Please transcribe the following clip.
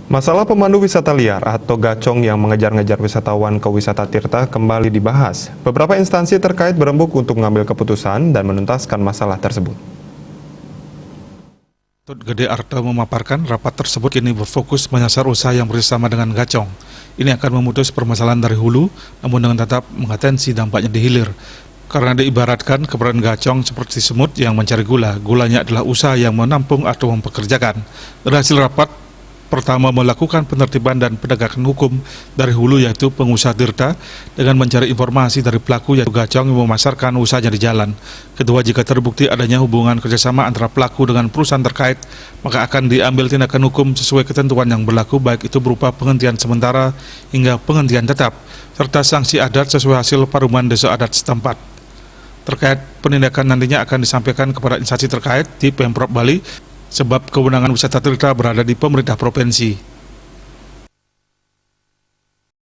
Masalah pemandu wisata liar atau gacong yang mengejar-ngejar wisatawan ke wisata Tirta kembali dibahas. Beberapa instansi terkait berembuk untuk mengambil keputusan dan menuntaskan masalah tersebut. Tut Gede Arta memaparkan rapat tersebut kini berfokus menyasar usaha yang bersama dengan gacong. Ini akan memutus permasalahan dari hulu, namun dengan tetap mengatensi dampaknya di hilir. Karena diibaratkan keberadaan gacong seperti semut yang mencari gula. Gulanya adalah usaha yang menampung atau mempekerjakan. Dari hasil rapat, pertama melakukan penertiban dan penegakan hukum dari hulu yaitu pengusaha Tirta dengan mencari informasi dari pelaku yaitu gacong yang memasarkan usahanya di jalan. Kedua, jika terbukti adanya hubungan kerjasama antara pelaku dengan perusahaan terkait, maka akan diambil tindakan hukum sesuai ketentuan yang berlaku, baik itu berupa penghentian sementara hingga penghentian tetap, serta sanksi adat sesuai hasil paruman desa adat setempat. Terkait penindakan nantinya akan disampaikan kepada instansi terkait di Pemprov Bali, sebab kewenangan wisata Tirta berada di pemerintah provinsi.